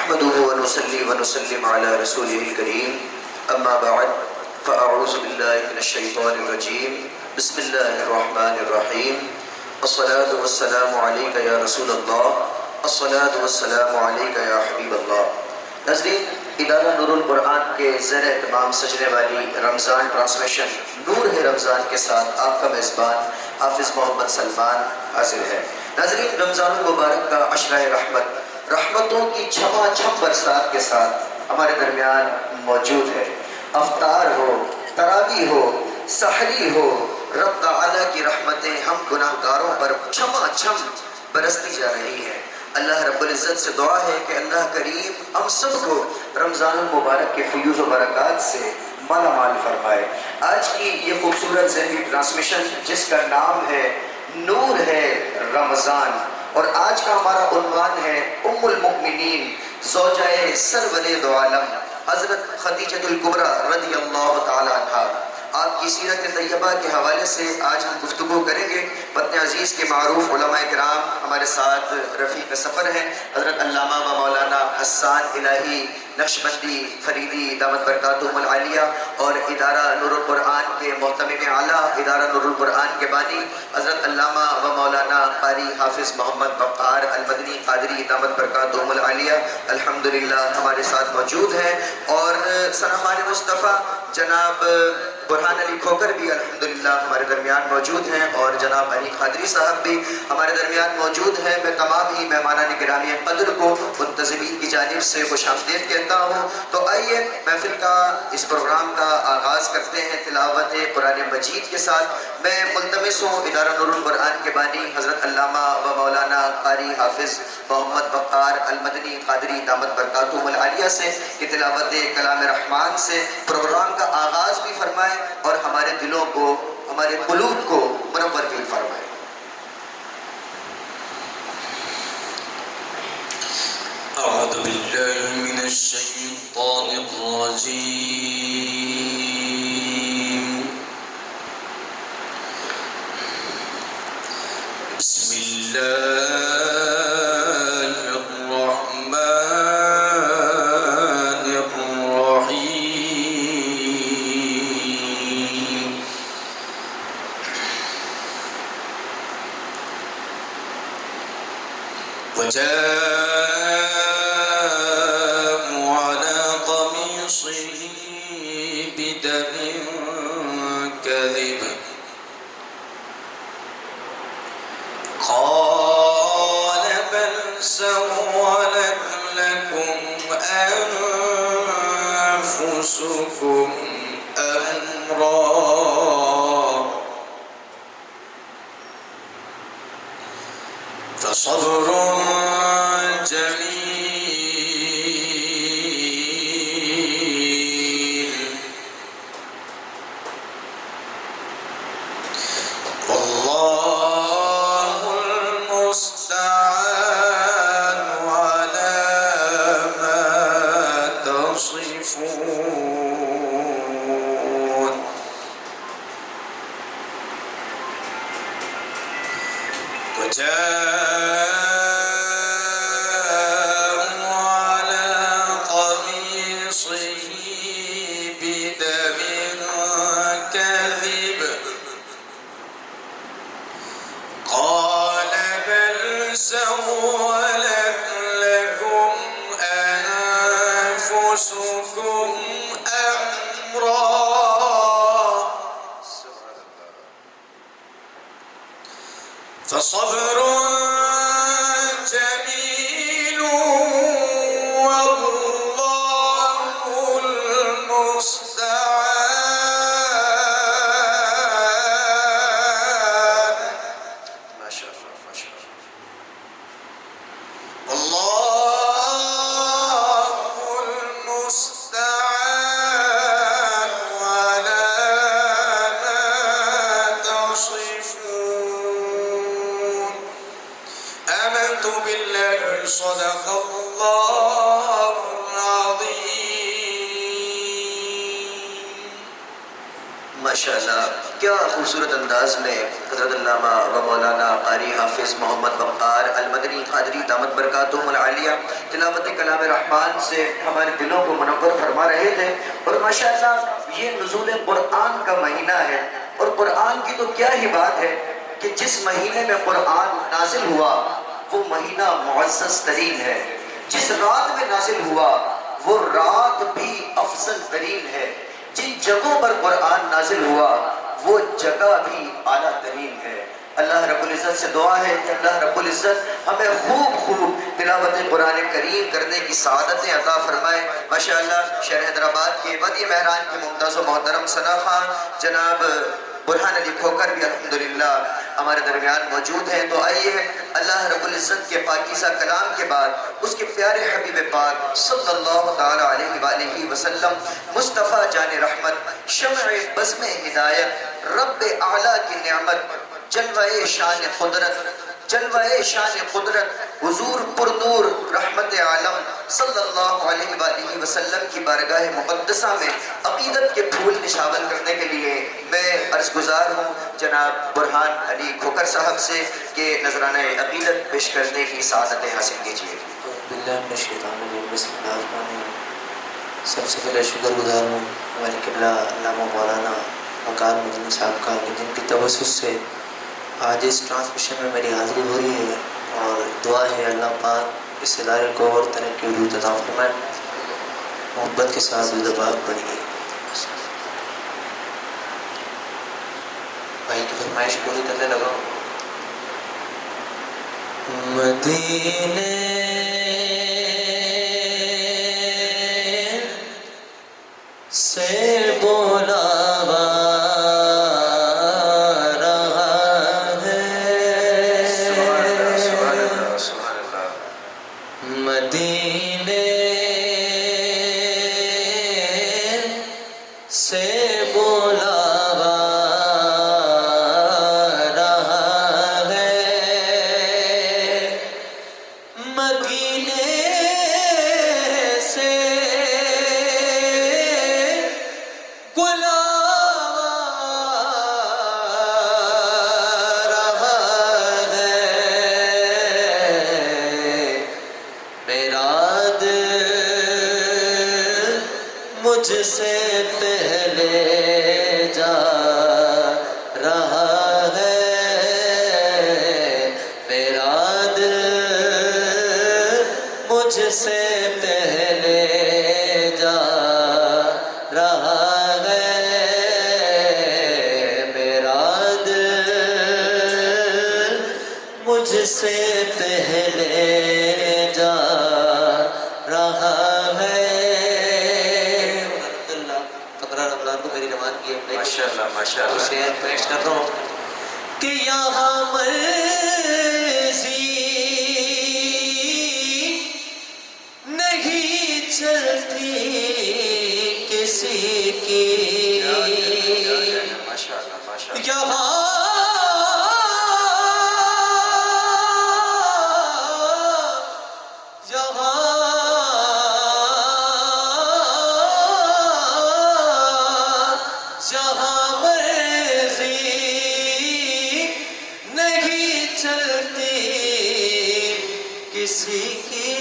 نحمده ونصلي ونسلم على رسوله الكريم اما بعد فاعوذ بالله من الشيطان الرجيم بسم الله الرحمن الرحيم الصلاة والسلام عليك يا رسول الله الصلاة والسلام عليك يا حبيب الله. ناظرین، ادارہ نور القرآن کے زیر اہتمام سجنے والی رمضان ٹرانسمیشن نور ہے رمضان کے ساتھ آپ کا میزبان حافظ محمد سلمان حاضر ہے. ناظرین، رمضان المبارک کا عشرہ رحمت، رحمتوں کی چھما چھم برسات کے ساتھ ہمارے درمیان موجود ہے. افطار ہو، تراویح ہو، سحری ہو، رب تعالیٰ کی رحمتیں ہم گناہگاروں پر چھما چھم برستی جا رہی ہیں. اللہ رب العزت سے دعا ہے کہ اللہ کریم ہم سب کو رمضان المبارک کے فیوز و برکات سے مالا مال فرمائے. آج کی یہ خوبصورت ذہنی ٹرانسمیشن جس کا نام ہے نور ہے رمضان، اور آج کا ہمارا عنوان ہے ام المؤمنین زوجہ سرور دو عالم حضرت خدیجہ الکبریٰ رضی اللہ تعالی عنہ. آپ کی سیرت طیبہ کے حوالے سے آج ہم گفتگو کریں گے. وطن عزیز کے معروف علماء کرام ہمارے ساتھ رفیق سفر ہیں حضرت علامہ و مولانا حسان الہی نقشبندی فریدی دامت برکاتہم العالیہ، اور ادارہ نور القرآن کے محتمم اعلیٰ، ادارہ نور القرآن کے بانی حضرت علامہ و مولانا قاری حافظ محمد وقار المدنی قادری دامت برکاتہم العالیہ الحمدللہ ہمارے ساتھ موجود ہیں. اور ثناخوان مصطفیٰ جناب برہان علی کھوکر بھی الحمدللہ ہمارے درمیان موجود ہیں، اور جناب علی قادری صاحب بھی ہمارے درمیان موجود ہیں. میں تمام ہی مہمانان گرامی قدر کو منتظمین کی جانب سے خوش آمدید کہتا ہوں. تو آئیے محفل کا اس پروگرام کا آغاز کرتے ہیں تلاوت قرآن مجید کے ساتھ. میں ملتمس ہوں ادارہ نور القرآن کے بانی حضرت علامہ و مولانا قاری حافظ محمد وقار المدنی قادری دامت برکاتہم العالیہ سے کہ تلاوت کلام رحمان سے پروگرام کا آغاز بھی فرمائیں اور ہمارے دلوں کو، ہمارے قلوب کو منور بھی فرمائیں. اعوذ باللہ من الشیطان الرجیم. بسم اللہ وجاءوا على قميصه بدم كذب قال بل سولت لكم أنفسكم أمرا فصبر جميل والله المستعان على ما تصفون. سولت لكم أنفسكم أمرا فصبر جميل والله المستعان. ما شاء الله ما شاء الله. والله المستعان على ما تصفون. آمنت بالله صدق الله العظيم. ما شاء اللہ. کیا خوبصورت انداز میں حضرت علامہ و مولانا قاری حافظ محمد وقار المدنی قادری دامت برکاتہم العالیہ تلاوت کلام رحمان سے ہمارے دلوں کو منور فرما رہے تھے. اور ماشاءاللہ یہ نزول قرآن کا مہینہ ہے، اور قرآن کی تو کیا ہی بات ہے کہ جس مہینے میں قرآن نازل ہوا وہ مہینہ معزز ترین ہے، جس رات میں نازل ہوا وہ رات بھی افضل ترین ہے، جن جگہوں پر قرآن نازل ہوا وہ جگہ بھی اعلیٰ ترین ہے. اللہ رب العزت سے دعا ہے کہ اللہ رب العزت ہمیں خوب تلاوت قرآن کریم کرنے کی سعادتیں عطا فرمائے. ماشاءاللہ شہر حیدرآباد کے ودی مہران کے ممتاز و محترم ثنا خان جناب برہان علی کھوکر بھی الحمدللہ ہمارے درمیان موجود ہیں. تو آئیے اللہ رب العزت کے پاکیزہ کلام کے بعد اس کے پیارے حبیب پاک صلی اللہ تعالی علیہ وآلہ وسلم مصطفیٰ جان رحمت شمع بزم ہدایت رب اعلیٰ کی نعمت جلوہ شان قدرت حضور پر نور رحمت عالم صلی اللہ علیہ وآلہ وسلم کی بارگاہ مقدسہ میں عقیدت کے پھول نشاور کرنے کے لیے میں عرض گزار ہوں جناب برہان علی کھوکر صاحب سے کہ نذرانہ عقیدت پیش کرنے کی سعادتیں حاصل کیجیے. سب سے پہلے شکر گزار ہوں ہمارے قبلہ علامہ مولانا وقار مدنی صاحب کا جن کی توسط سے آج اس ٹرانسمیشن میں میری حاضری ہو رہی ہے، اور دعا ہے اللہ پاک اس ادارے کو اور ترقی عروج عطا فرمائے. محبت کے ساتھ درود پاک پڑھیے. بھائی کی فرمائش پوری کرنے لگا. مدینے سے بولاوا مدینے سے بولاوا رہا ہے، مدینے سے بلاوا رہا ہے، میرا مجھ سے پہلے جا رہا ہے، میرا دل مجھ سے پہلے جا رہا ہے، میرا دل مجھ سے پہلے جا رہا ہے. میری روانگی ہے ماشاءاللہ شعر پیش کر رہا ہوں کہ یہاں مرضی نہیں چلتی کسی کی، یہاں جہاں مرضی نہیں چلتی کسی کی،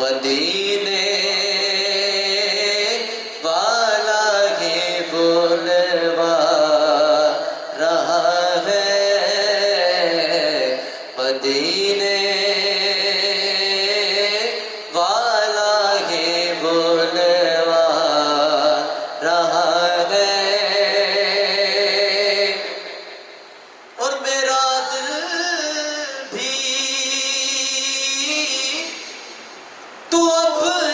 مدینے والا ہی بولوا رہا ہے، مدینے والا ہی بولوا رہا ہے، اور میرا دل بھی تو اپنے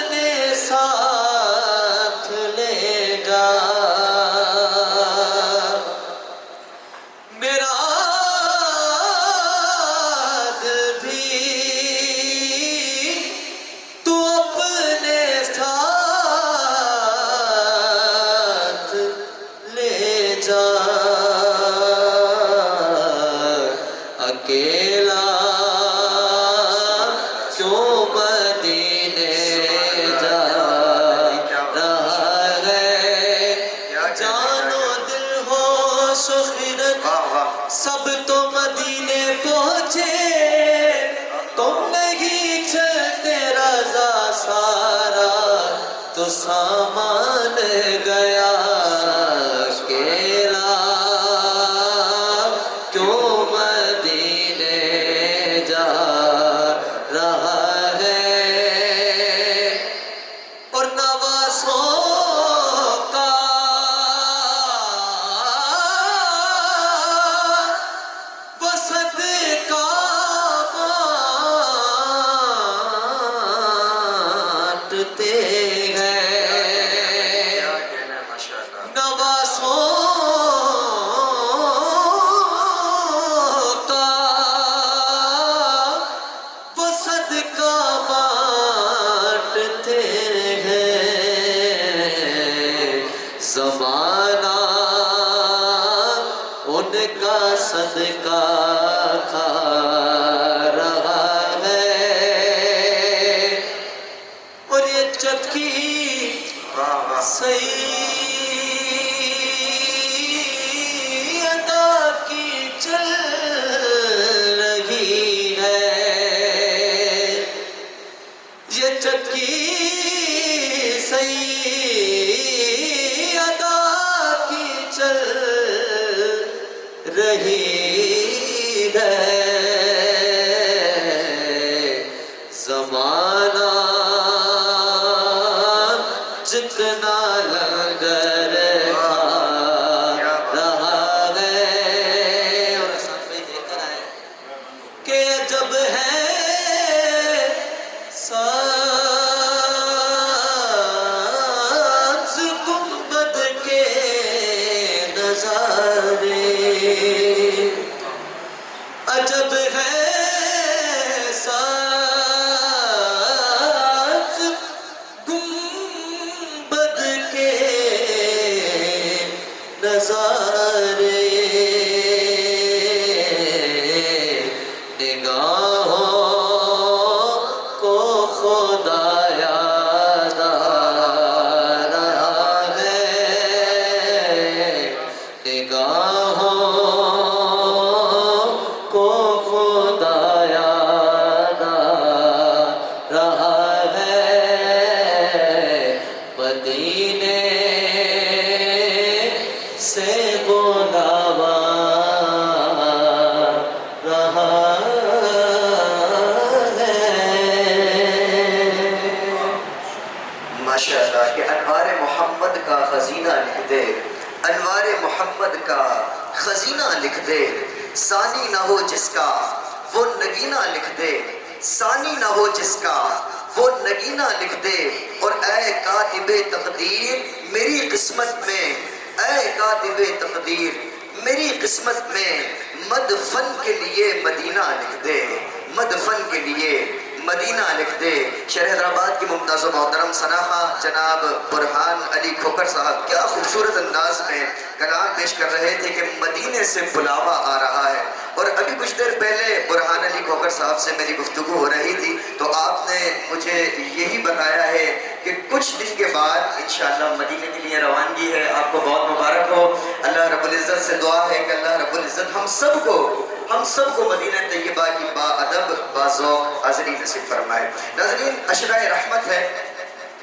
سامان گیا اکیلا، کیوں مدینے جا رہا ہے، اور نوازوں کا وہ صدقہ بانٹتے ہیں، نوازوں کا وہ صدقہ بانٹتے ہیں، زمانہ ان کا صدقہ کھا رہا ہے، اور یہ چکی سیدہ کی چل رہی ہے، یہ چکی سیدہ کی چل رہی ہے، زمانہ جتنا لنگر کھا رہا ہے، اور ساتھ میں لے کر آئے کہ جب ہے ساز گنبد کے نظارے، عجب ہے ساز گنبد کے نظارے، نگاہوں کو خدا یاد آ رہا ہے، نگاہوں کو خدا یاد آ رہا ہے، مدینے سے بلاوا رہا ہے۔ ماشاءاللہ کہ انوار محمد کا خزینہ لکھ دے، انوار محمد کا خزینہ لکھ دے، ثانی نہ ہو جس کا وہ نگینہ لکھ دے، ثانی نہ ہو جس کا وہ نگینہ لکھ دے، اور اے کاتب تقدیر میری قسمت میں، اے کاتب تقدیر میری قسمت میں مدفن کے لیے مدینہ لکھ دے، مدفن کے لیے مدینہ لکھ دے۔ شہر حیدرآباد کی ممتاز و محترم سناخہ جناب برہان علی کھوکھر صاحب کیا خوبصورت انداز میں کلام پیش کر رہے تھے کہ مدینے سے بلاوا آ رہا ہے، اور ابھی کچھ دیر پہلے برہان علی کھوکھر صاحب سے میری گفتگو ہو رہی تھی تو آپ نے مجھے یہی بتایا ہے کہ کچھ دن کے بعد انشاءاللہ مدینے کے لیے روانگی ہے۔ آپ کو بہت مبارک ہو، اللہ رب العزت سے دعا ہے کہ اللہ رب العزت ہم سب کو مدینہ طیبہ کی با ادب با ذوق حاضری نصیب فرمائے۔ ناظرین، عشرہ رحمت ہے،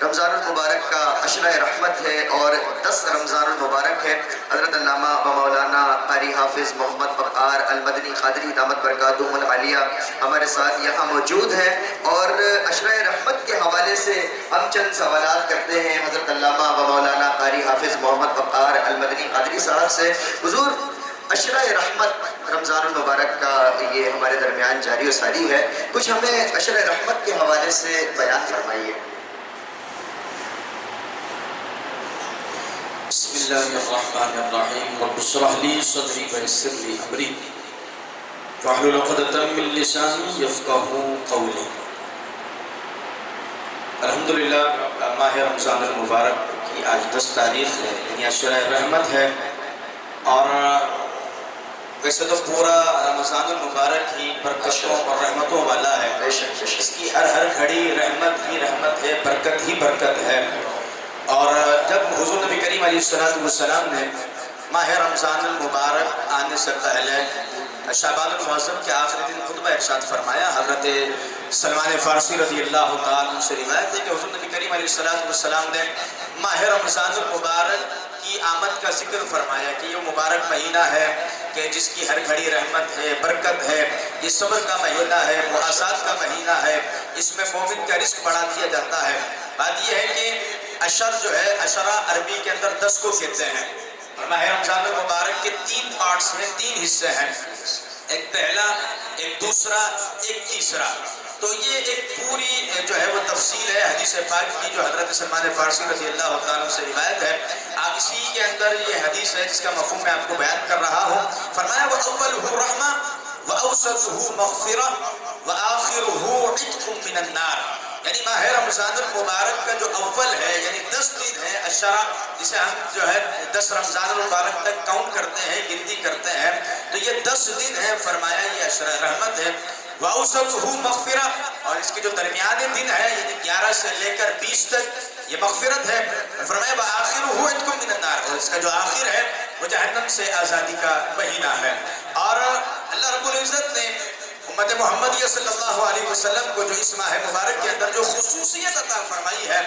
رمضان المبارک کا عشرہ رحمت ہے، اور 10 رمضان المبارک ہے۔ حضرت علامہ و مولانا قاری حافظ محمد وقار المدنی قادری دامت برکاتہم العالیہ ہمارے ساتھ یہاں موجود ہیں، اور عشرہ رحمت کے حوالے سے ہم چند سوالات کرتے ہیں حضرت علامہ و مولانا قاری حافظ محمد وقار المدنی قادری صاحب سے۔ حضور، عشرہ رحمت رمضان المبارک کا یہ ہمارے درمیان جاری و ساری ہے، کچھ ہمیں عشرہ رحمت کے حوالے سے بیان فرمائیے۔ بسم اللہ الرحمن الرحیم، رب اشرح لی صدری ویسر لی امری واحلل عقدۃ من لسانی یفقہوا قولی۔ الحمدللہ ماہ رمضان المبارک کی آج 10 تاریخ ہے، یعنی عشرہ رحمت ہے، اور ویسے تو پورا رمضان المبارک ہی برکتوں اور رحمتوں والا ہے، اس کی ہر گھڑی رحمت ہی رحمت ہے، برکت ہی برکت ہے۔ اور جب حضور نبی کریم علیہ السلام نے ماہ رمضان المبارک آنے سے پہلے شعبان المعظم کے آخری دن خطبہ ارشاد فرمایا، حضرت سلمان فارسی رضی اللہ تعالیٰ عنہ سے روایت ہے کہ حضور نبی کریم علیہ السلام نے ماہ رمضان المبارک کی آمد کا ذکر فرمایا کہ یہ مبارک مہینہ ہے کہ جس کی ہر گھڑی رحمت ہے، برکت ہے، یہ صبر کا مہینہ ہے، مواسات کا مہینہ ہے، اس میں مومن کا رزق بڑھا دیا جاتا ہے۔ بات یہ ہے کہ عشر جو ہے، عشرہ عربی کے اندر 10 کو کہتے ہیں، اور ماہ رمضان المبارک کے 3 پارٹس ہیں، 3 حصے ہیں، ایک پہلا، ایک دوسرا، ایک تیسرا۔ تو یہ ایک پوری جو ہے وہ تفصیل ہے حدیث پاک کی جو حضرت سلمان فارسی رضی اللہ تعالیٰ سے روایت ہے۔ آپ اسی کے اندر یہ حدیث ہے جس کا مفہوم میں آپ کو بیان کر رہا ہوں۔ فرمایا وَأَوَّلُهُ رَحْمَةٌ وَأَوْسَطُهُ مَغْفِرَةٌ وَآخِرُهُ عِتْقٌ مِّنَ النَّارِ۔ یعنی ماہ رمضان المبارک کا جو اول ہے، یعنی 10 دن ہے عشرہ، جسے ہم جو ہے 10 رمضان المبارک تک کاؤنٹ کرتے ہیں، گنتی کرتے ہیں، تو یہ 10 دن ہے، فرمایا یہ عشرہ رحمت ہے۔ وَأَوْسَطُهُ مَغْفِرَةٌ، اور اس کے جو درمیانے دن ہے یعنی 11 سے لے کر 20 تک یہ مغفرت ہے۔ فرمایا وَآخِرُهُ عِتْقٌ مِّنَ النَّارِ، اور اس کا جو آخر ہے وہ جہنم سے آزادی کا مہینہ ہے۔ اور اللہ رب العزت نے امت محمدیہ صلی اللہ علیہ وسلم کو جو اس ماہ مبارک کے اندر جو خصوصیت عطا فرمائی ہے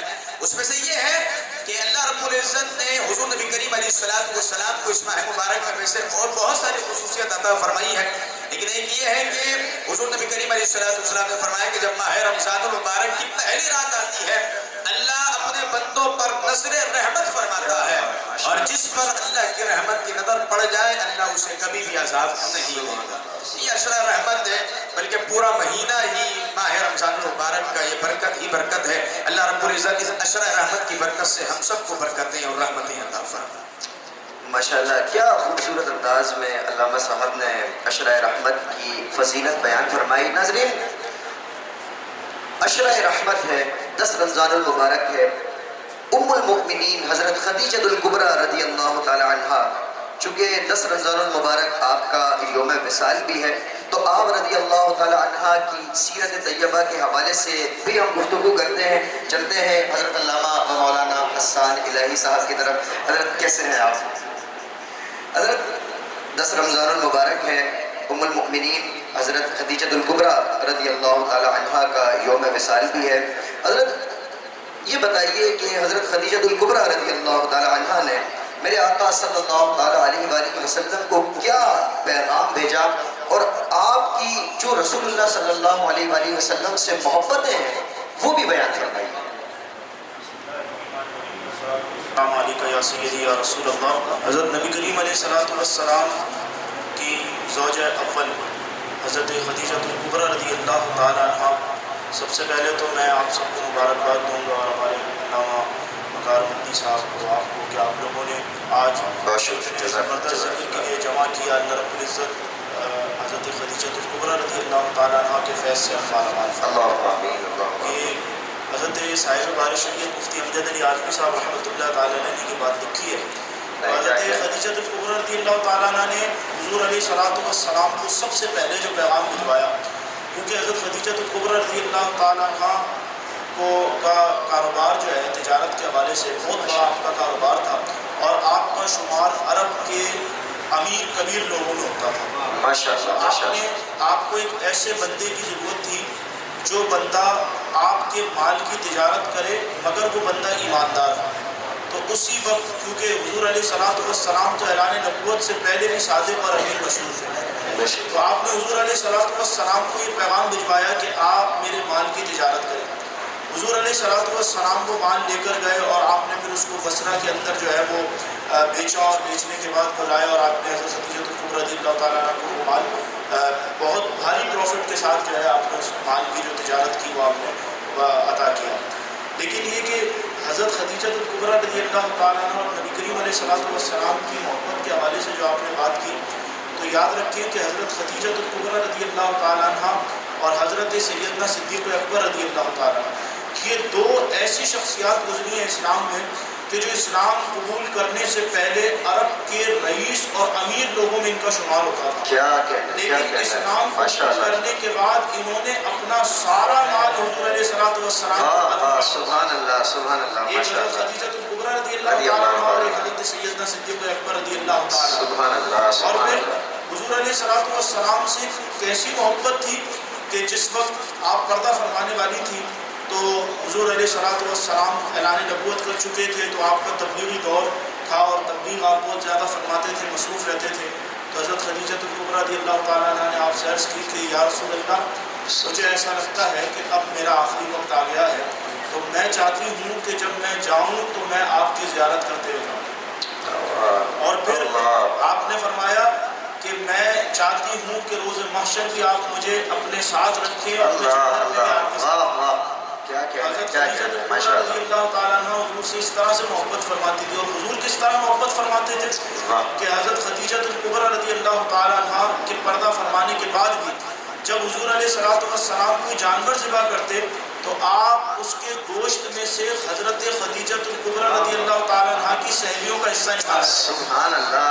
اس میں سے یہ ہے کہ اللہ رب العزت نے حضور نبی کریم علیہ السلام کو اس ماہ مبارک میں سے اور بہت ساری خصوصیت عطا فرمائی ہے، لیکن ایک یہ ہے کہ حضور نبی کریم علیہ السلام نے فرمایا کہ جب ماہ رمضان المبارک کی پہلی رات آتی ہے اللہ اپنے بندوں پر نظر رحمت فرماتا ہے، اور جس پر اللہ کی رحمت کی نظر پڑ جائے اللہ اسے کبھی بھی عذاب نہیں ہوگا۔ یہ عشرہ رحمت ہے، بلکہ پورا مہینہ ہی ماہ رمضان المبارک کا یہ برکت ہی برکت ہے۔ اللہ رب العزت اس عشرہ رحمت کی برکت سے ہم سب کو برکتیں اور رحمتیں عطا فرمائے۔ ماشاءاللہ، کیا خوبصورت انداز میں علامہ صاحب نے عشرہ رحمت کی فضیلت بیان فرمائی۔ ناظرین، عشرہ رحمت ہے، 10 رمضان المبارک ہے۔ ام المؤمنین حضرت خدیجہ الکبریٰ رضی اللہ تعالی عنہا، چونکہ 10 رمضان المبارک آپ کا یوم وصال بھی ہے، تو آپ رضی اللہ تعالی عنہا کی سیرت طیبہ کے حوالے سے بھی ہم گفتگو کرتے ہیں۔ چلتے ہیں حضرت علامہ و مولانا حسان الہی صاحب کی طرف۔ حضرت کیسے ہیں آپ؟ حضرت 10 رمضان المبارک ہے، ام المؤمنین حضرت خدیجہ الکبریٰ رضی اللہ تعالی عنہا کا یوم وصال بھی ہے۔ حضرت یہ بتائیے کہ حضرت خدیجہ الکبریٰ رضی اللہ تعالی عنہا نے میرے آقا صلی اللہ تعالی علیہ وآلہ وسلم کو کیا پیغام بھیجا، اور آپ کی جو رسول اللہ صلی اللہ علیہ وآلہ وسلم سے محبتیں ہیں وہ بھی بیان فرمائیے۔ السلام علیکم یا سیدی یا رسول اللہ۔ حضرت نبی کریم علیہ السلام کی زوجہ اول حضرت خدیجہ الکبریٰ رضی اللہ تعالی عنہ، سب سے پہلے تو میں آپ سب کو مبارکباد دوں گا، اور ہمارے علامہ وقار مدنی صاحب کو، آپ کو، کہ آپ لوگوں نے آج زبردست ذکر کے لیے جمع کیا۔ اللہ رب العزت حضرت خدیجہ الکبریٰ رضی اللہ تعالی عنہ کے فیض سے کہ حضرت صاحب بار شریعت مفتی امجد علی عارفی صاحب رحمۃ اللہ تعالیٰ علیہ کی بات لکھی ہے۔ حضرت خدیجہ الکبریٰ رضی اللہ تعالیٰ عنہ نے حضور علیہ السلام کو سب سے پہلے جو پیغام بھجوایا، کیونکہ حضرت خدیجہ الکبریٰ رضی اللہ تعالیٰ عنہ کا کاروبار جو ہے تجارت کے حوالے سے بہت بڑا آپ کا کاروبار تھا، اور آپ کا شمار عرب کے امیر کبیر لوگوں میں ہوتا تھا۔ آپ کو ایک ایسے بندے کی ضرورت تھی جو بندہ آپ کے مال کی تجارت کرے مگر وہ بندہ ایماندار ہو۔ تو اسی وقت کیونکہ حضور علیہ السلام تو اعلان نبوت سے پہلے بھی صادق اور امین مشہور تھے، تو آپ نے حضور علیہ السلام کو یہ پیغام بھجوایا کہ آپ میرے مال کی تجارت کریں۔ حضور علیہ السلام کو مال لے کر گئے، اور آپ نے پھر اس کو بصرہ کے اندر جو ہے وہ بیچا، اور بیچنے کے بعد بلایا، اور آپ نے حضرت خدیجہ الکبریٰ رضی اللہ تعالیٰ عنہ کو وہ مال بہت بھاری پروفٹ کے ساتھ جو ہے آپ نے اس مال کی جو تجارت کی وہ آپ نے عطا کیا۔ لیکن یہ کہ حضرت خدیجہ الکبریٰ رضی اللہ تعالیٰ عنہ اور نبی کریم علیہ السلام کی محبت کے حوالے سے جو آپ نے بات کی، تو یاد رکھیں کہ حضرت خدیجہ الکبریٰ رضی اللہ تعالیٰ عنہ اور حضرت سیدنا صدیق اکبر رضی اللہ تعالیٰ عنہ، یہ دو ایسی شخصیات گزری ہیں اسلام میں کہ جو اسلام قبول کرنے سے پہلے عرب کے رئیس اور امیر لوگوں میں ان کا شمار ہوتا تھا، لیکن اسلام قبول کرنے کے بعد انہوں نے اپنا سارا مال حضور علیہ السلام سبحان اللہ سبحان اللہ، ایک حضرت خدیجہ الکبریٰ رضی اللہ تعالیٰ عنہ اور ایک حضرت سیدنا صدیق اکبر رضی اللہ تعالیٰ عنہ، اور پھر حضور علیہ السلام سے کیسی محبت تھی کہ جس وقت آپ پردہ فرمانے والی تھی تو حضور علیہ السلام اعلان نبوت کر چکے تھے، تو آپ کا تبلیغی دور تھا اور تبلیغ آپ بہت زیادہ فرماتے تھے، مصروف رہتے تھے. تو حضرت خدیجہ الکبریٰ رضی اللہ تعالیٰ عنہ نے آپ سے عرض کی کہ یا رسول اللہ، مجھے ایسا لگتا ہے کہ اب میرا آخری وقت آ گیا ہے، تو میں چاہتی ہوں کہ جب میں جاؤں تو میں آپ کی زیارت کرتے ہوئے جاؤں. اور پھر آپ نے فرمایا کہ میں چاہتی ہوں کہ روز محشر بھی آپ مجھے اپنے ساتھ رکھیں اور مجھے جنت میں بھی آپ کے ساتھ. حضرت خدیجہ الکبریٰ رضی اللہ تعالیٰ عنہ حضور سے اس طرح سے محبت فرماتی تھی، اور حضور کس طرح محبت فرماتے تھے کہ حضرت خدیجہ الکبریٰ رضی اللہ تعالیٰ عنہ کے پردہ فرمانے کے بعد بھی جب حضور علیہ السلام کوئی جانور ذبح کرتے تو آپ اس کے گوشت میں سے حضرت خدیجہ الکبریٰ رضی اللہ تعالیٰ عنہ کی سہیلیوں کا حصہ نکالتے. سبحان اللہ،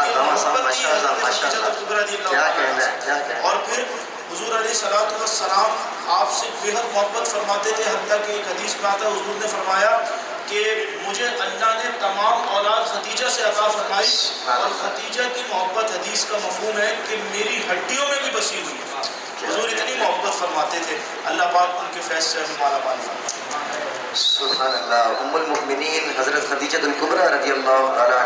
اور پھر حضور علیہ السلام آپ سے بہت محبت فرماتے تھے، حتیٰ کہ ایک حدیث میں آتا ہے حضور نے فرمایا کہ مجھے اللہ نے تمام اولاد خدیجہ سے عطا فرمائی، اور خدیجہ کی محبت حدیث کا مفہوم ہے کہ میری ہڈیوں میں بھی بسی ہوئی. حضور اتنی محبت فرماتے تھے، اللہ پاک ان کے فیض سے مالا مال فرمائے. سبحان اللہ. ام المؤمنین حضرت خدیجہ الکبریٰ رضی اللہ تعالیٰ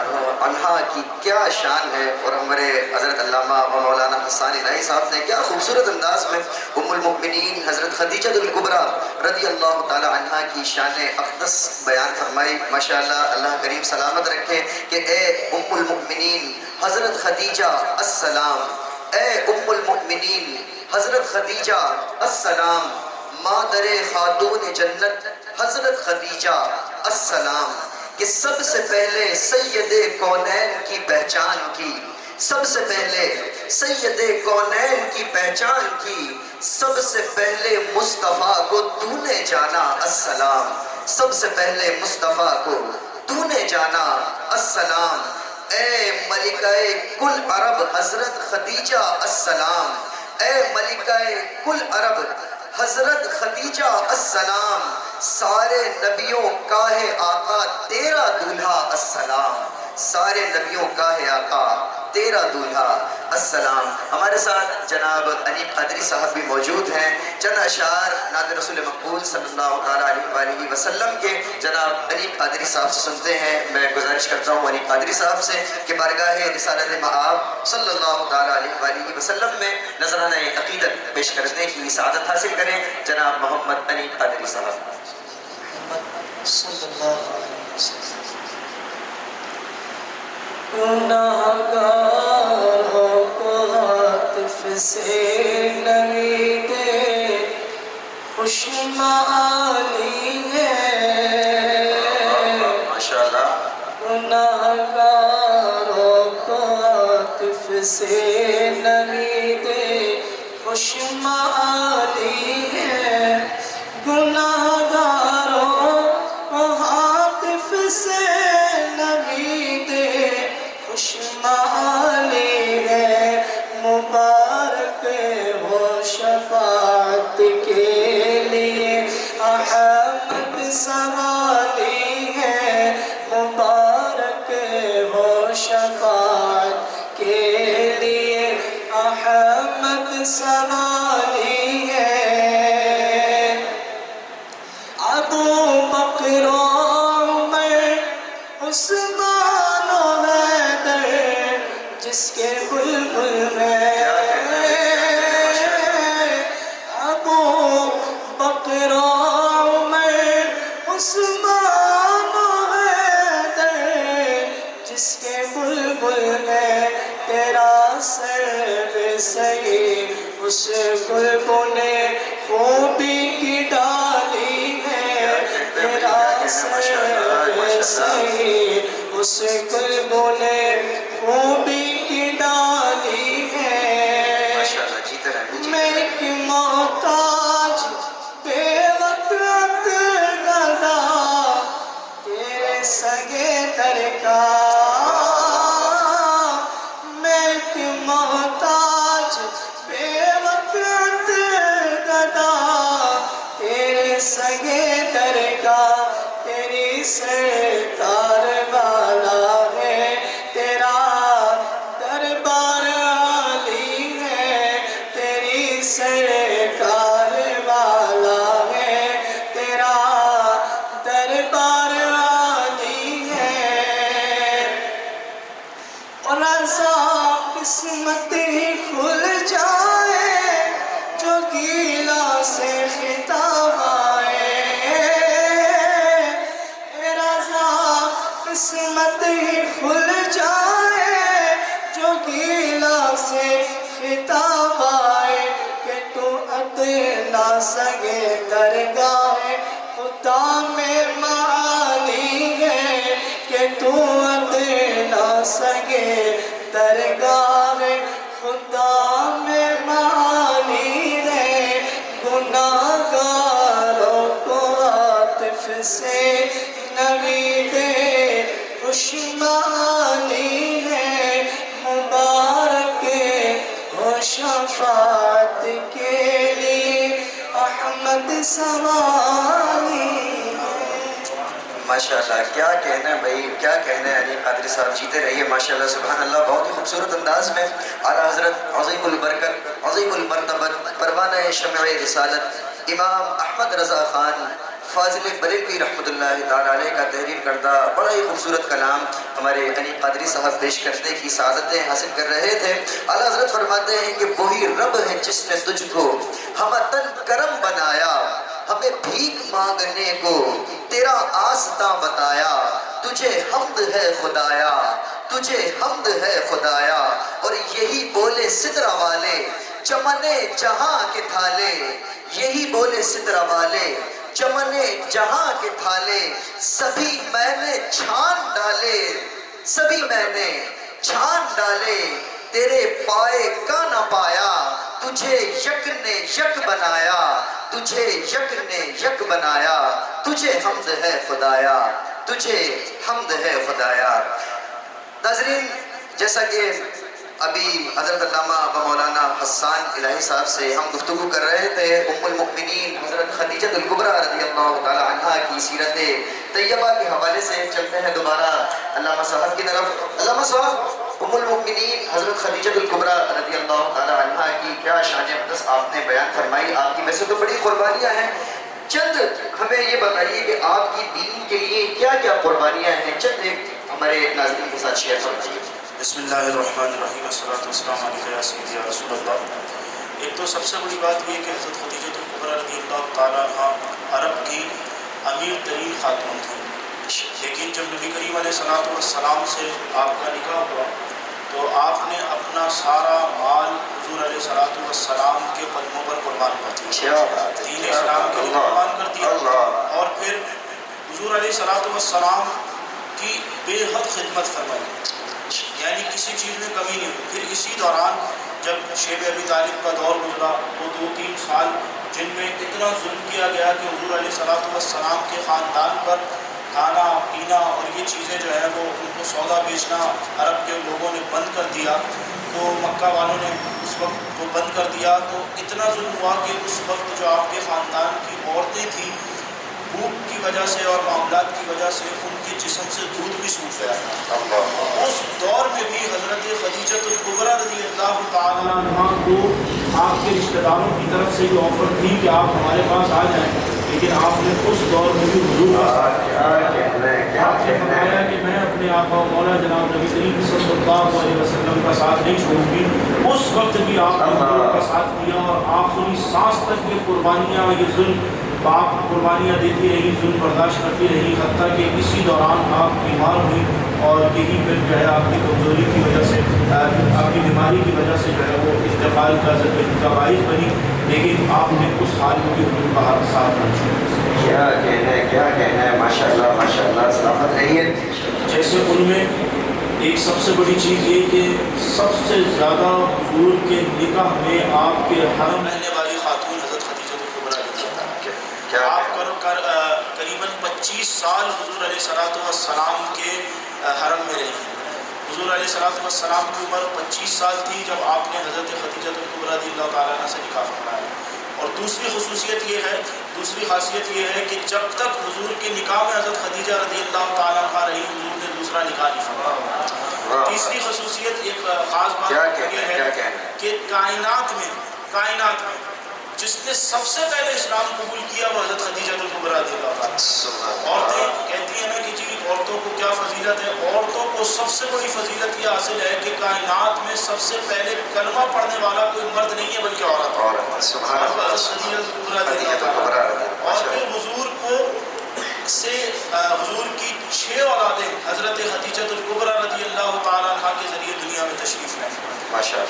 عنہ کی کیا شان ہے، اور ہمارے حضرت علامہ و مولانا حسان الہی صاحب نے کیا خوبصورت انداز میں ام المؤمنین حضرت خدیجہ الکبریٰ رضی اللہ تعالیٰ عنہ کی شان اقدس بیان فرمائی. ماشاءاللہ، اللہ کریم سلامت رکھے کہ اے ام المؤمنین حضرت خدیجہ السلام، اے ام المؤمنین حضرت خدیجہ السلام، مادر خاتون جنت حضرت خدیجہ السلام، کہ سب سے پہلے سید کونین کی پہچان کی، سب سے پہلے سید کونین کی پہچان کی، سب سے پہلے مصطفیٰ کو تو نے جانا السلام، سب سے پہلے مصطفیٰ کو تو نے جانا السلام. اے ملکہ کل عرب حضرت خدیجہ السلام، اے ملکہ کل عرب حضرت خدیجہ السلام، سارے نبیوں کا ہے آقا تیرا دولہا السلام، سارے نبیوں کا ہے آقا تیرا دولہا السلام. ہمارے ساتھ جناب انیب قادری صاحب بھی موجود ہیں. چند اشعار نعت رسول مقبول صلی اللہ علیہ وسلم کے جناب انیب قادری صاحب سے سنتے ہیں. میں گزارش کرتا ہوں انیب قادری صاحب سے کہ بارگاہ رسالت مآب صلی اللہ علیہ وسلم میں نذرانہ عقیدت پیش کرنے کی سعادت حاصل کریں. جناب محمد انیب قادری صاحب صلی اللہ علیہ وسلم. گناہگاروں کو عاطف سے نمی دے، خوشمالی ہے ماشاءاللہ. گناہگاروں کو عاطف سے نمی دے، خوشمالی ہے. گناہگاروں کو عاطف سے نمی دے، خوشمالی ہے. مبارک ہو شفاعت کے لیے احمد سوالی ہے. مبارک ہو شفاعت کے لیے احمد سوالی ہے. ابو بکر و عمر عثمان و حیدر جس کے بلبل میں، ابو بکر و عمر عثمان و حیدر جس کے بلبل میں، تیرا سر بے سہی اس بلبل نے خوبی کی ڈالی ہے. تیرا سر بے سہی اس بلبل نے خوبی کی ڈالی ہے. میں ایک محتاج بے وقت گدا تیرے سگے در کا، میں ایک محتاج بے وقت گدا تیرے سگے در کا. تیری سرکار والا ہے، تیرا دربار عالی ہے. تیری سرکار مانی ہے کہ تو دے نہ سکے درگاہ خدا میں مانی ہے گناہ گاروں کو عاطف سے نوید خوشمانی ہے مبارک ہو شفاعت کے لیے احمد سوانی. ماشاءاللہ کیا کہنا ہے بھائی، کیا کہنا ہے علی قادری صاحب، جیتے رہیے ماشاءاللہ سبحان اللہ. بہت ہی خوبصورت انداز میں اعلیٰ حضرت عظیم البرکت عظیم المرتبت پروانہ شمع رسالت امام احمد رضا خان فاضل بریلوی رحمۃ اللہ تعالیٰ علیہ کا تحریر کردہ بڑا ہی خوبصورت کلام ہمارے علی قادری صاحب پیش کرنے کی سعادتیں حاصل کر رہے تھے. اعلیٰ حضرت فرماتے ہیں کہ وہی رب ہے جس نے تجھ کو ہمتن کرم بنایا، ہمیں بھیک مانگنے کو تیرا آستاں بتایا، تجھے حمد ہے خدایا، تجھے حمد ہے خدایا. اور یہی بولے سدرہ والے چمنے جہاں کے تھالے، یہی بولے سدرہ والے چمنے جہاں کے تھالے، سبھی میں نے چھان ڈالے، سبھی میں نے چھان ڈالے، تیرے پائے کا نہ پایا، تجھے یک نے یک بنایا، تجھے یک نے یک بنایا، تجھے حمد ہے خدایا، تجھے حمد ہے خدایا. ناظرین، جیسا کہ ابھی حضرت علامہ و مولانا حسان الہی صاحب سے ہم گفتگو کر رہے تھے، ام المؤمنین حضرت خدیجہ الکبریٰ رضی اللہ تعالی عنہا کی سیرت طیبہ کے حوالے سے چلتے ہیں دوبارہ علامہ صاحب کی طرف. علامہ صاحب، ام المؤمنین حضرت خدیجہ الکبریٰ رضی اللہ تعالی عنہا کی کیا شان اقدس آپ نے بیان فرمائی. آپ کی ویسے تو بڑی قربانیاں ہیں، چند ہمیں یہ بتائیے کہ آپ کی دین کے لیے کیا کیا قربانیاں ہیں، چند ایک ہمارے ناظرین کے ساتھ شیئر فرمائیے. بسم اللہ الرحمن الرحیم، والصلاة والسلام علیکہ یا سیدی یا رسول اللہ. ایک تو سب سے بڑی بات یہ کہ حضرت خدیجہ الکبریٰ رضی اللہ تعالیٰ عنہ عرب کی امیر ترین خاتون تھی، لیکن جب نبی کریم علیہ السلام سے آپ کا نکاح ہوا تو آپ نے اپنا سارا مال حضور علیہ السلام کے قدموں پر قربان کر دیا، دین اسلام کے لیے قربان کر دیا. اور پھر حضور علیہ السلام کی بے حد خدمت فرمائی، یعنی کسی چیز میں کمی نہیں ہوئی. پھر اسی دوران جب شیب ابی طالب کا دور گزرا، وہ 2-3 سال جن میں اتنا ظلم کیا گیا کہ حضور علیہ السلام کے خاندان پر کھانا پینا اور یہ چیزیں جو ہے وہ ان کو سودا بیچنا عرب کے لوگوں نے بند کر دیا. تو مکہ والوں نے اس وقت وہ بند کر دیا، تو اتنا ظلم ہوا کہ اس وقت جو آپ کے خاندان کی عورتیں تھیں، بھوک کی وجہ سے اور معاملات کی وجہ سے ان کے جسم سے دودھ بھی سوکھ گیا تھا. اس دور میں بھی حضرت خدیجہ الکبریٰ رضی اللہ تعالیٰ عنہ کو آپ کے رشتہ داروں کی طرف سے یہ آفر تھی کہ آپ ہمارے پاس آ جائیں، لیکن آپ نے اس دور میں بھی حضور کا ساتھ آپ نے فرمایا کہ میں اپنے آقا و مولا جناب نبی کریم صلی اللہ علیہ وسلم کا ساتھ نہیں چھوڑوں گی. اس وقت بھی آپ نے حضور کا ساتھ دیا اور آخری سانس تک یہ قربانیاں، یہ ظلم آپ قربانیاں دیتی رہی، ظلم برداشت کرتی رہی، حتیٰ کہ اسی دوران آپ بیمار ہوئی اور یہی پھر جو ہے آپ کی کمزوری کی وجہ سے، آپ کی بیماری کی وجہ سے جو ہے وہ انتقال کا باعث بنی. لیکن آپ نے اس حال میں بھی حضور کا ساتھ نہ چھوڑا. کیا کہنا ہے ماشاءاللہ ماشاءاللہ، سلامت رہیے. جیسے ان میں ایک سب سے بڑی چیز یہ کہ سب سے زیادہ حضور کے نکاح میں آپ کے حرم رہنے والی خاتون حضرت خدیجہ الکبریٰ رضی اللہ. آپ قریباً 25 سال حضور علیہ السلام کے حرم میں رہی ہیں. حضور علیہ السلام کی عمر 25 سال تھی جب آپ نے حضرت خدیجہ الکبریٰ رضی اللہ تعالیٰ عنہ سے نکاح فرمایا. اور دوسری خصوصیت یہ ہے، دوسری خاصیت یہ ہے کہ جب تک حضور کے نکاح میں حضرت خدیجہ رضی اللہ تعالیٰ عنہ رہی، حضور نے دوسرا نکاح نہیں فرمایا. تیسری خصوصیت، ایک خاص بات یہ ہے کہ کائنات میں جس نے سب سے پہلے اسلام قبول کیا وہ حضرت خدیجہ الکبریٰ رضی اللہ تعالیٰ. عورتیں کہتی ہیں نا کہ جی عورتوں کو کیا فضیلت ہے، عورتوں کو سب سے بڑی فضیلت یہ حاصل ہے کہ کائنات میں سب سے پہلے کلمہ پڑھنے والا کوئی مرد نہیں ہے بلکہ عورت. اور پھر حضور کو سے حضور کی 6 اولادیں حضرت خدیجہ الکبریٰ رضی اللہ تعالیٰ عنہ کے ذریعے دنیا میں تشریف لائیں،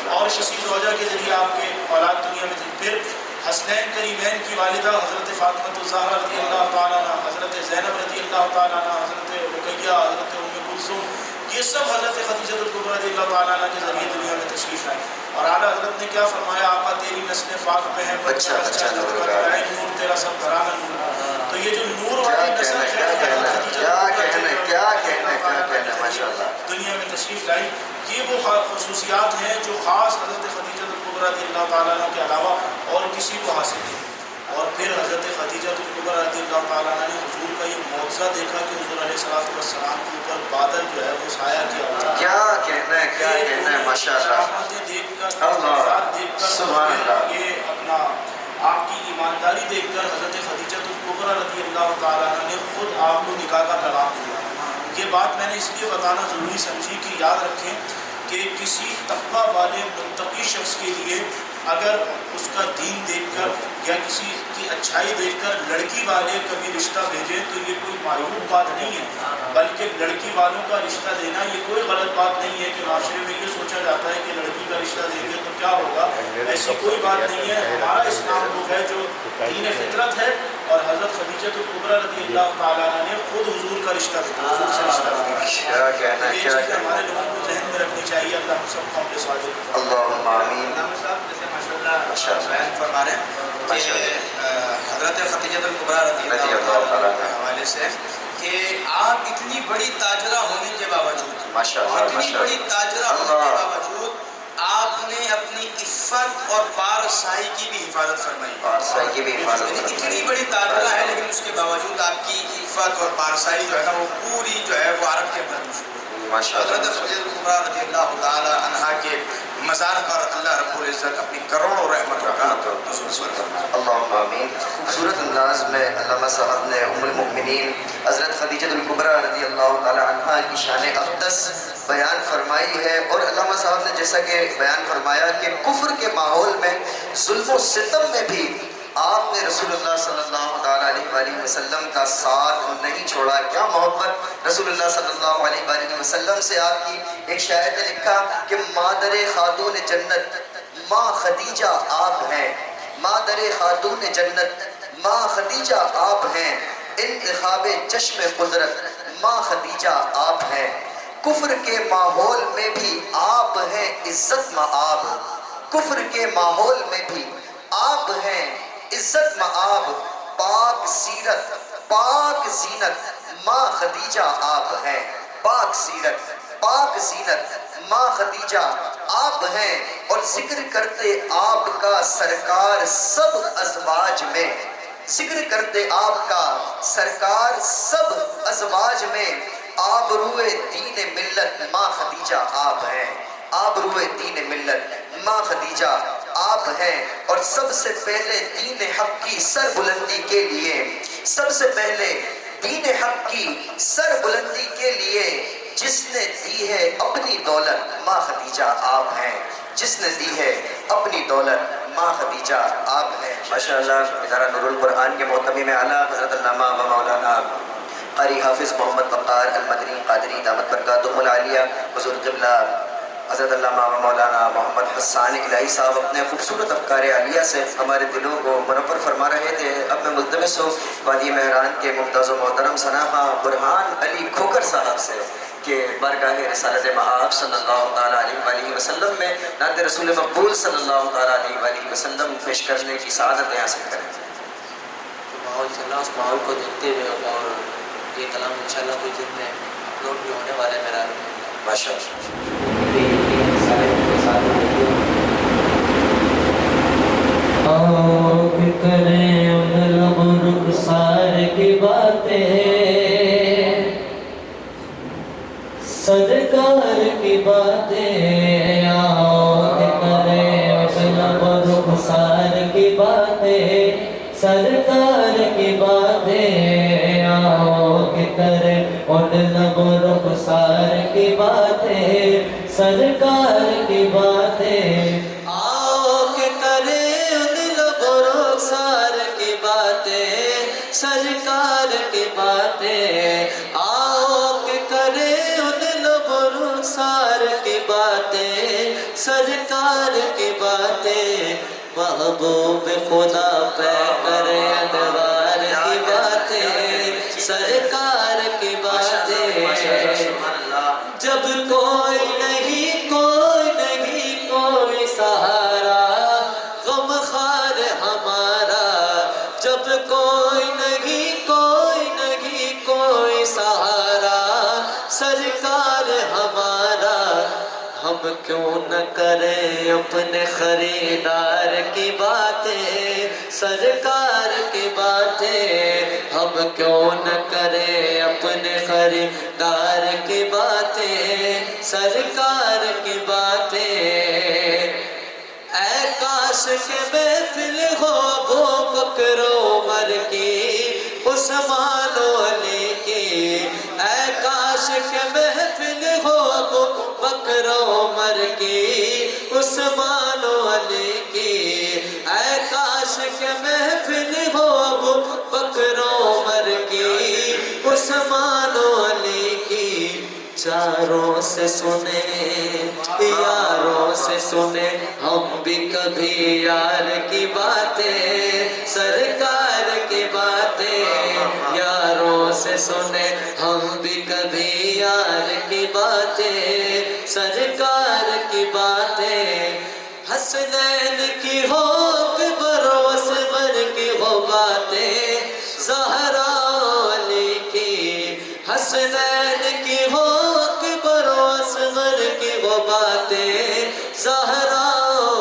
اور کسی زوجہ کے ذریعے آپ کے اولاد دنیا میں. پھر حسنین کریمین کی والدہ حضرت فاطمہ الزہرا رضی اللہ تعالیٰ عنہ، حضرت زینب رضی اللہ تعالیٰ عنہ، حضرت رقیہ، حضرت ام کلثوم، یہ سب حضرت خدیجہ الکبریٰ رضی اللہ تعالیٰ عنہ کے ذریعے دنیا میں تشریف لائے. اور اعلیٰ حضرت نے کیا فرمایا؟ آقا تیری نسل پاک میں ہے اچھا نور تیرا سب گھرانہ نور. تو یہ جو نور والی نسل ہے کیا کہنا ماشاء اللہ دنیا میں تشریف لائی. یہ وہ خصوصیات ہیں جو خاص حضرت خدیجہ الکبریٰ رضی اللہ تعالیٰ عنہ کے علاوہ اور کسی کو حاصل نہیں. اور پھر حضرت خدیجہ الکبریٰ رضی اللہ تعالیٰ عنہ نے حضور کا یہ معجزہ دیکھا کہ حضور علیہ السلام کے اوپر بادل جو ہے وہ سایہ کیا ہوتا ہے. کیا کہنا ہے ماشاء اللہ. دیکھ کر سبحان اللہ. یہ اپنا آپ کی ایمانداری دیکھ کر حضرت خدیجہ الکبریٰ رضی اللہ تعالیٰ عنہ نے خود آپ کو نکاح کا پیغام دیا. یہ بات میں نے اس لیے بتانا ضروری سمجھی کہ یاد رکھیں کہ کسی تقویٰ والے متقی شخص کے لیے اگر اس کا دین دیکھ کر یا کسی کی اچھائی دیکھ کر لڑکی والے کبھی رشتہ بھیجیں تو یہ کوئی معیوب بات نہیں ہے، بلکہ لڑکی والوں کا رشتہ دینا یہ کوئی غلط بات نہیں ہے کہ معاشرے میں یہ سوچا جاتا ہے کہ لڑکی کا رشتہ دیں گے تو کیا ہوگا. ایسی کوئی بات نہیں ہے. ہمارا اسلام وہ ہے جو دین فطرت ہے، اور حضرت خدیجہ الکبریٰ رضی اللہ تعالیٰ عنہ نے خود حضور کا رشتہ دیا، حضور سے رشتہ دیا. یہ چیزیں ہمارے لوگوں کو ذہن میں رکھنی چاہیے. اللہ ہم سب کو اپنے ساتھ اللہم آمین. ماشاء اللہ بیان فرما رہے ہیں کہ حضرت خدیجہ الکبریٰ رضی اللہ تعالیٰ عنہ کے حوالے سے کہ آپ اتنی بڑی تاجرہ ہونے کے باوجود، اتنی بڑی تاجرہ ہونے کے باوجود آپ نے اپنی عفت اور پارسائی کی بھی حفاظت فرمائی. اتنی بڑی تاجرہ ہے لیکن اس کے باوجود آپ کی عفت اور پارسائی جو ہے نا وہ پوری جو ہے وہ عرب کے اندر مشہور. حضرت خدیجہ الکبریٰ رضی اللہ تعالی عنہا کے مزار پر اللہ رب العزت اپنی کروڑوں رحمتوں کا نزول فرمائے. اللہم آمین. خوبصورت انداز میں علامہ صاحب نے ام المؤمنین حضرت خدیجہ الکبریٰ رضی اللہ تعالی عنہا کی شان اقدس بیان فرمائی ہے. اور علامہ صاحب نے جیسا کہ بیان فرمایا کہ کفر کے ماحول میں، ظلم و ستم میں بھی آپ نے رسول اللہ صلی اللہ علیہ وآلہ وسلم کا ساتھ نہیں چھوڑا. کیا محبت رسول اللہ صلی اللہ علیہ وآلہ وسلم سے آپ کی. ایک شاعر نے لکھا کہ مادر خاتون جنت ماں خدیجہ آپ ہیں، مادر خاتون جنت ماں خدیجہ آپ ہیں، انتخاب چشم قدرت ماں خدیجہ آپ ہیں. کفر کے ماحول میں بھی آپ ہیں عزت مآب، کفر کے ماحول میں بھی آپ ہیں عزت مآب. پاک سیرت پاک زینت ماں خدیجہ آپ ہیں، پاک سیرت پاک زینت ماں خدیجہ آپ ہیں. اور ذکر کرتے آپ کا سرکار سب ازواج میں، ذکر کرتے آپ کا سرکار سب ازواج میں. آبروئے دین ملت ماں خدیجہ آپ ہیں، آبروئے دین ملت ماں خدیجہ آپ ہیں. اور سب سے پہلے دین حق کی سر بلندی کے لیے، سب سے پہلے دین حق کی سر بلندی کے لیے جس نے دی ہے اپنی دولت ماں خدیجہ آپ ہیں، جس نے دی ہے اپنی دولت ماں خدیجہ آپ ہیں. ماشاءاللہ ادارہ نور القرآن کے محتمم اعلیٰ حضرت علامہ و مولانا قاری حافظ محمد وقار المدنی قادری دامت برکاتہم العالیہ حضور قبلہ حضرت علامہ و مولانا محمد حسان الہی صاحب اپنے خوبصورت افکار عالیہ سے ہمارے دلوں کو منور فرما رہے تھے. اب میں ملتمس ہوں وادی مہران کے ممتاز و محترم ثناء برہان علی کھوکر صاحب سے کہ بارگاہ رسالت مآب صلی اللہ تعالیٰ علیہ وآلہ وسلم میں نعت رسول مقبول صلی اللہ تعالیٰ علیہ وآلہ وسلم پیش کرنے کی سعادت حاصل کریں. ماحول چل رہا اس ماحول کو دیکھتے ہوئے اور یہ کلام انشاءاللہ کوئی دن میں اپلوڈ بھی ہونے والے میرا ماشاء اللہ. کریں ان لب رخسار کی باتیں، سرکار کی باتیں، آؤ کریں ان لب رخسار کی باتیں، سرکار کی باتیں، آؤ کریں ان لب رخسار کی باتیں، سرکار کی باتیں. آؤ کہ کریں ان لب رخسار کی باتیں، سرکار کی باتیں. آؤ کہ کریں ان لب رخسار کی باتیں، سرکار کی باتیں. محبوب خدا پہ کرے انوار کی باتیں سرکار کی باتیں جب کوئی نہیں کوئی سہارا غم خار ہمارا جب کوئی نہیں کوئی سہارا سرکار ہمارا ہم کیوں نہ کریں اپنے خریدار کی باتیں سرکار کی باتیں ہم کیوں نہ کریں اپنے خریدار کی باتیں سرکار کی باتیں اے کاش کے محفل ہو وہ بکر عمر کی عثمان و علی کی اے کاش کے محفل ہو وہ بکر عمر کی عثمان و علی کی اے کاش کے محفل ہو وہ بکر عمر کی عثمان و علی کی چاروں سے سنے یاروں سے سنے ہم بھی کبھی یار کی باتیں سرکار کی باتیں یاروں سے سنے ہم بھی کبھی یار کی باتیں سرکار کی باتیں حسنین کی ہو اکبر و اصغر کی ہو باتیں زہرا علی کی حسنین کی ہو اکبر و اصغر کی وہ باتیں زہرا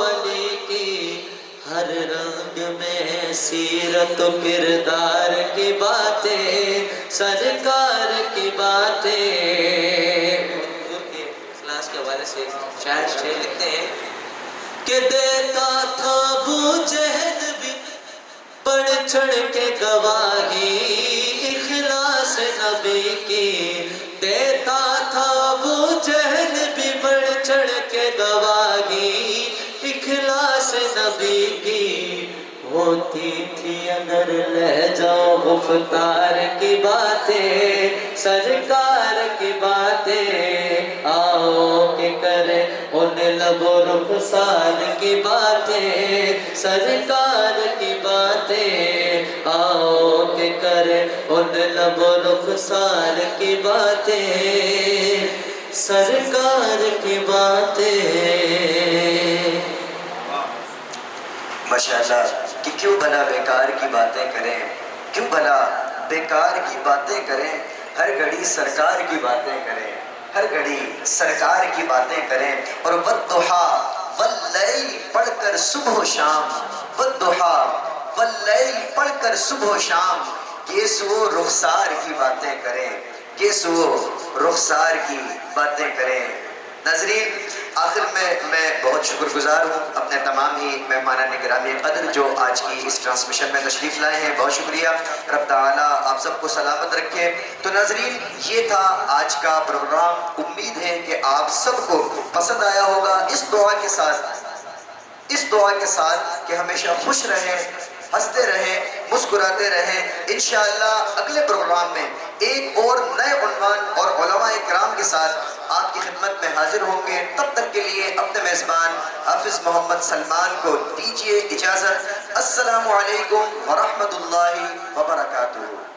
علی کی ہر رنگ میں سیرت و کردار کی باتیں سرکار کی باتیں کلاس کے حوالے سے شاعر لکھتے ہیں کہ دیتا تھا ابو جہل بھی بڑھ چڑھ کے گواہی اخلاص نبی کی دیتا تھا ابو جہل بھی بڑھ چڑھ کے گواہی اخلاص نبی کی ہوتی تھی اگر لہجہ و گفتار کی باتیں سرکار کی باتیں آؤ کہ کرے ان لب و رخسار کی باتیں سرکار کی باتیں آؤ کہ کرے ان لب و رخسار کی باتیں سرکار کی باتیں ماشاءاللہ کہ کیوں بھلا بیکار کی باتیں کریں کیوں بھلا بیکار کی باتیں کریں ہر گھڑی سرکار کی باتیں کریں ہر گھڑی سرکار کی باتیں کریں اور والضحا واللیل پڑھ کر صبح و شام والضحا واللیل پڑھ کر صبح و شام یہ سو رخسار کی باتیں کریں یہ سو رخسار کی باتیں کریں ناظرین آخر میں بہت شکر گزار ہوں اپنے تمام ہی مہمانان گرامی قدر جو آج کی اس ٹرانسمیشن میں تشریف لائے ہیں بہت شکریہ رب تعالیٰ آپ سب کو سلامت رکھے تو ناظرین یہ تھا آج کا پروگرام امید ہے کہ آپ سب کو پسند آیا ہوگا اس دعا کے ساتھ کہ ہمیشہ خوش رہیں ہنستے رہیں مسکراتے رہیں انشاءاللہ اگلے پروگرام میں ایک اور نئے عنوان اور علماء کرام کے ساتھ آپ کی خدمت میں حاضر ہوں گے تب تک کے لیے اپنے میزبان حافظ محمد سلمان کو دیجیے اجازت السلام علیکم ورحمۃ اللہ وبرکاتہ